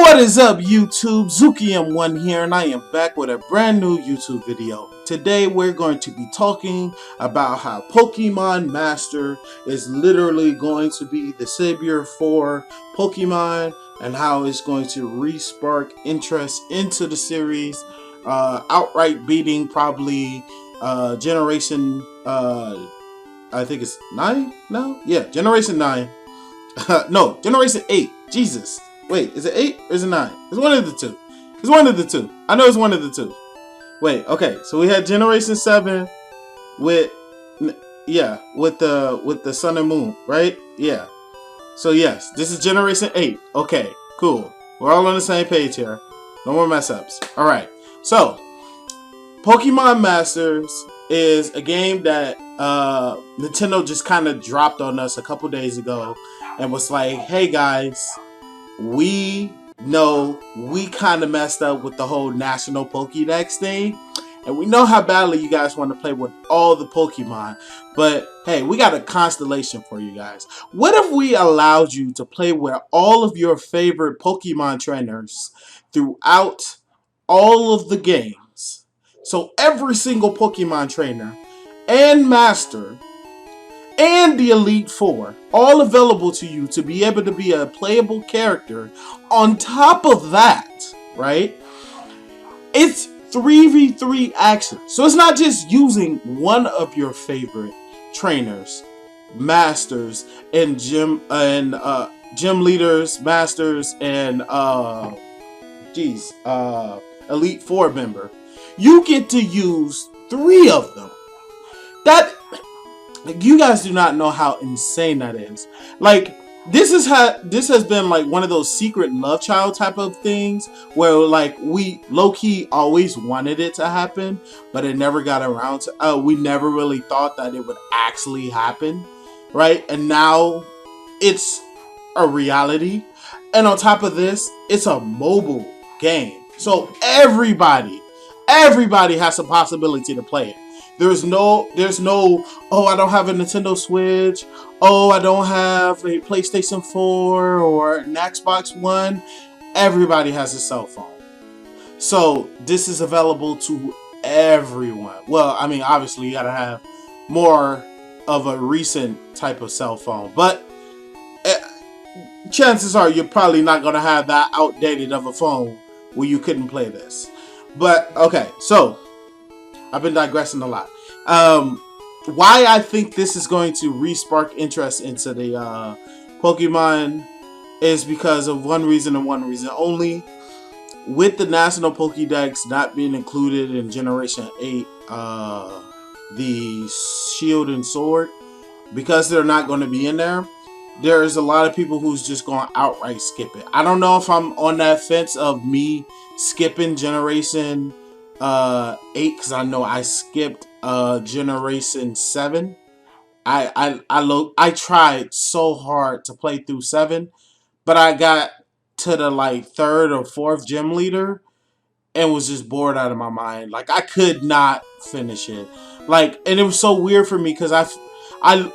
What is up, YouTube? ZukiM1 here, and I am back with a brand new YouTube video. Today we're going to be talking about how Pokemon Master is literally going to be the savior for Pokemon and how it's going to re-spark interest into the series, outright beating probably Generation, I think it's 9 now? Yeah, Generation 9. No, Generation 8. Jesus. Wait, is it 8 or is it 9? It's one of the two. It's one of the two. I know it's one of the two. Wait, okay. So we had Generation 7 with with the Sun and Moon, right? Yeah. So yes, this is Generation 8. Okay, cool. We're all on the same page here. No more mess ups. Alright. So Pokemon Masters is a game that Nintendo just kind of dropped on us a couple days ago and was like, hey guys, we know we kind of messed up with the whole National Pokédex thing, and we know how badly you guys want to play with all the Pokemon, but hey, we got a constellation for you guys. What if we allowed you to play with all of your favorite Pokemon trainers throughout all of the games? So every single Pokemon trainer and master and the Elite Four, all available to you to be able to be a playable character. On top of that, right, it's 3v3 action. So it's not just using one of your favorite trainers, masters, and gym leaders, masters, and Elite Four member. You get to use 3 of them. That, you guys do not know how insane that is. Like, this has been like one of those secret love child type of things where like we low-key always wanted it to happen, but it never got around to we never really thought that it would actually happen, right? And now it's a reality. And on top of this, it's a mobile game. So everybody has a possibility to play it. There's no, oh, I don't have a Nintendo Switch. Oh, I don't have a PlayStation 4 or an Xbox One. Everybody has a cell phone. So this is available to everyone. Well, I mean, obviously you gotta have more of a recent type of cell phone, but chances are you're probably not gonna have that outdated of a phone where you couldn't play this. But okay, so I've been digressing a lot. Why I think this is going to re-spark interest into the Pokemon is because of one reason and one reason only. With the National Pokédex not being included in Generation 8, the Shield and Sword, because they're not going to be in there, there's a lot of people who's just going to outright skip it. I don't know if I'm on that fence of me skipping Generation 8, because I know I skipped Generation 7. I tried so hard to play through 7, but I got to the like 3rd or 4th gym leader and was just bored out of my mind. Like, I could not finish it. Like, and it was so weird for me because I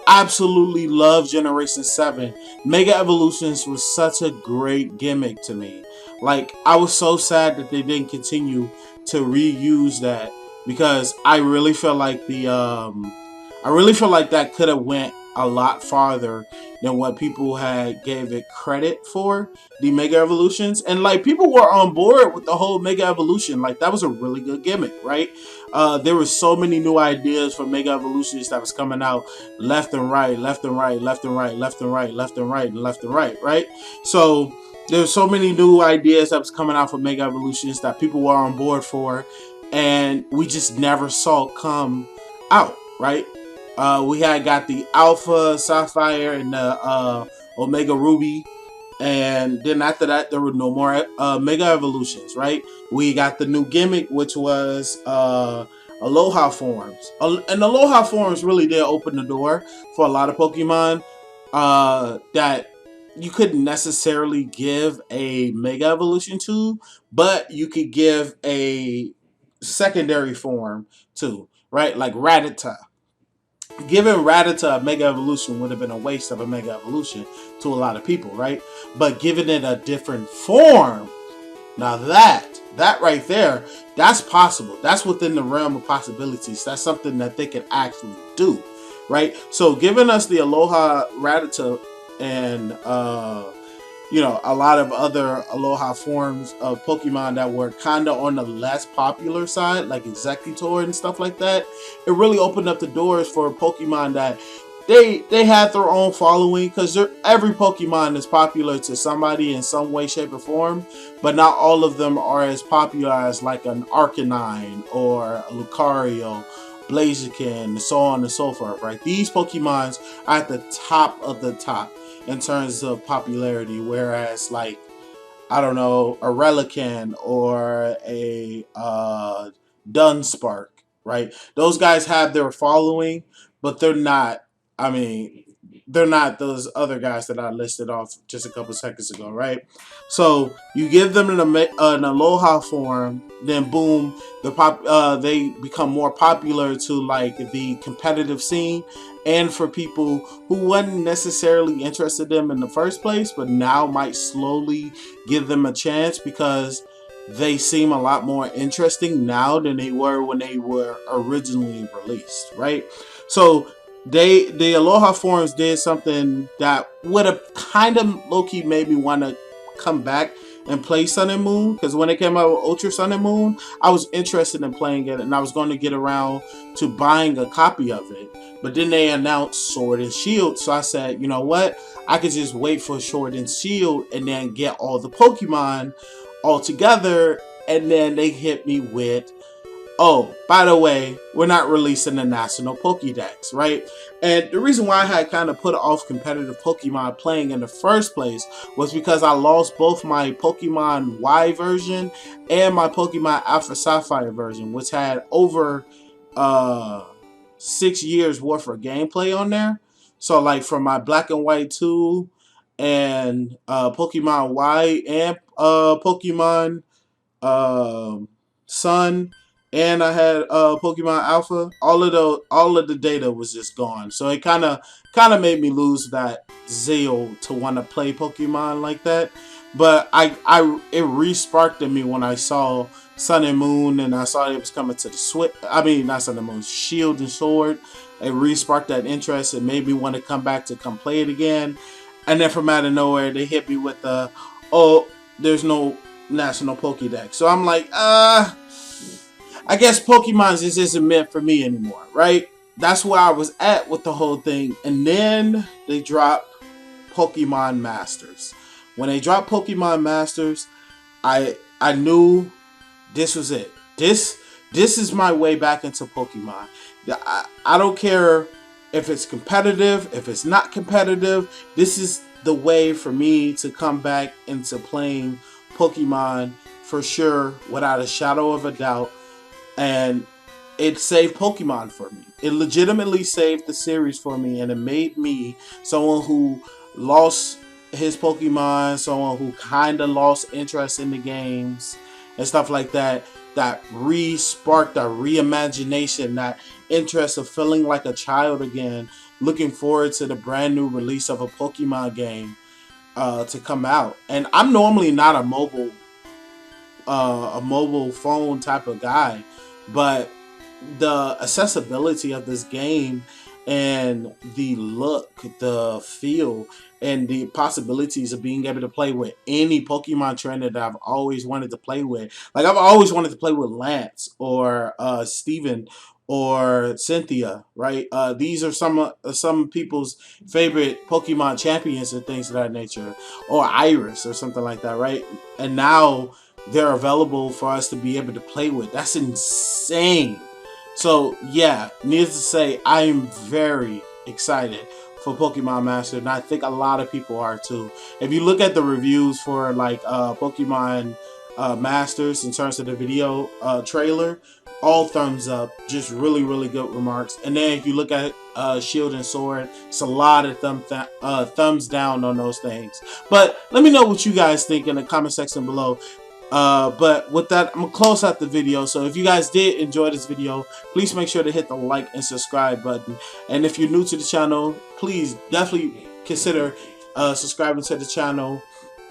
absolutely love Generation 7. Mega Evolutions was such a great gimmick to me. Like, I was so sad that they didn't continue to reuse that, because I really feel like that could have went a lot farther than what people had gave it credit for, the Mega Evolutions. And like, people were on board with the whole Mega Evolution. Like, that was a really good gimmick, right? There were so many new ideas for Mega Evolutions that was coming out left and right, left and right, left and right, left and right, left and right, and left and right, right? So there's so many new ideas that was coming out for Mega Evolutions that people were on board for, and we just never saw come out, right? We had got the Alpha Sapphire and the Omega Ruby, and then after that there were no more Mega Evolutions, right? We got the new gimmick, which was Aloha Forms, and Aloha Forms really did open the door for a lot of Pokemon that you couldn't necessarily give a Mega Evolution to, but you could give a secondary form to, right? Like Rattata. Giving Rattata a Mega Evolution would have been a waste of a Mega Evolution to a lot of people, right? But giving it a different form Now that right there, that's possible. That's within the realm of possibilities. That's something that they could actually do, right? So giving us the Aloha Rattata and you know, a lot of other Aloha forms of Pokemon that were kind of on the less popular side, like Executor and stuff like that. It really opened up the doors for Pokemon that they had their own following, because every Pokemon is popular to somebody in some way, shape, or form, but not all of them are as popular as like an Arcanine or a Lucario, Blaziken, so on and so forth, right? These Pokemons are at the top of the top in terms of popularity, whereas like, I don't know, a Relican or a Dunspark, right? Those guys have their following, but they're not. I mean, they're not those other guys that I listed off just a couple seconds ago, right? So you give them an Aloha form, then boom, they become more popular to like the competitive scene, and for people who wasn't necessarily interested in them in the first place, but now might slowly give them a chance because they seem a lot more interesting now than they were when they were originally released, right? So the Aloha forums did something that would have kind of low-key made me want to come back and play Sun and Moon, because when it came out with Ultra Sun and Moon, I was interested in playing it and I was going to get around to buying a copy of it. But then they announced Sword and Shield, so I said, you know what? I could just wait for Sword and Shield and then get all the Pokemon all together, and then they hit me with, oh, by the way, we're not releasing the National Pokédex, right? And the reason why I had kind of put off competitive Pokemon playing in the first place was because I lost both my Pokemon Y version and my Pokemon Alpha Sapphire version, which had over 6 years worth of gameplay on there. So like from my Black and White 2 and Pokemon Y and Pokemon Sun, and I had Pokemon Alpha. All of the data was just gone. So it kind of made me lose that zeal to want to play Pokemon like that. But it re-sparked in me when I saw Sun and Moon, and I saw it was coming to the Switch. I mean, not Sun and Moon, Shield and Sword. It re-sparked that interest. It made me want to come back to come play it again. And then from out of nowhere, they hit me with the, oh, there's no National Pokédex. So I'm like, I guess Pokemon just isn't meant for me anymore, right? That's where I was at with the whole thing. And then they dropped Pokemon Masters. When they dropped Pokemon Masters, I knew this was it. This is my way back into Pokemon. I don't care if it's competitive, if it's not competitive. This is the way for me to come back into playing Pokemon for sure, without a shadow of a doubt. And it saved Pokemon for me. It legitimately saved the series for me, and it made me someone who lost his Pokemon, someone who kind of lost interest in the games and stuff like that. That re-sparked, that reimagination, that interest of feeling like a child again, looking forward to the brand new release of a Pokemon game to come out. And I'm normally not a mobile phone type of guy, but the accessibility of this game and the look, the feel, and the possibilities of being able to play with any Pokemon trainer that I've always wanted to play with. Like, I've always wanted to play with Lance or Steven or Cynthia, right? These are some people's favorite Pokemon champions and things of that nature, or Iris or something like that, right? And now they're available for us to be able to play with. That's insane. So yeah, needless to say, I am very excited for Pokemon Master, and I think a lot of people are too. If you look at the reviews for like Pokemon Masters in terms of the video trailer, all thumbs up, just really, really good remarks. And then if you look at Shield and Sword, it's a lot of thumbs down on those things. But let me know what you guys think in the comment section below. But with that, I'm gonna close out the video. So if you guys did enjoy this video, please make sure to hit the like and subscribe button. And if you're new to the channel, please definitely consider subscribing to the channel.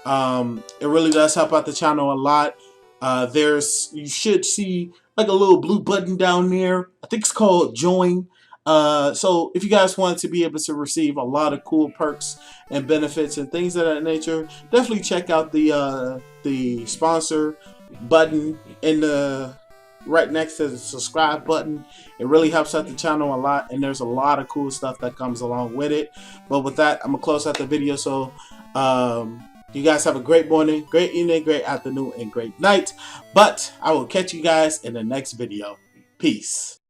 It really does help out the channel a lot. You should see like a little blue button down there. I think it's called join. So if you guys want to be able to receive a lot of cool perks and benefits and things of that nature, definitely check out the sponsor button in the right next to the subscribe button. It really helps out the channel a lot, and there's a lot of cool stuff that comes along with it. But with that, I'm gonna close out the video. So you guys have a great morning, great evening, great afternoon, and great night. But I will catch you guys in the next video. Peace.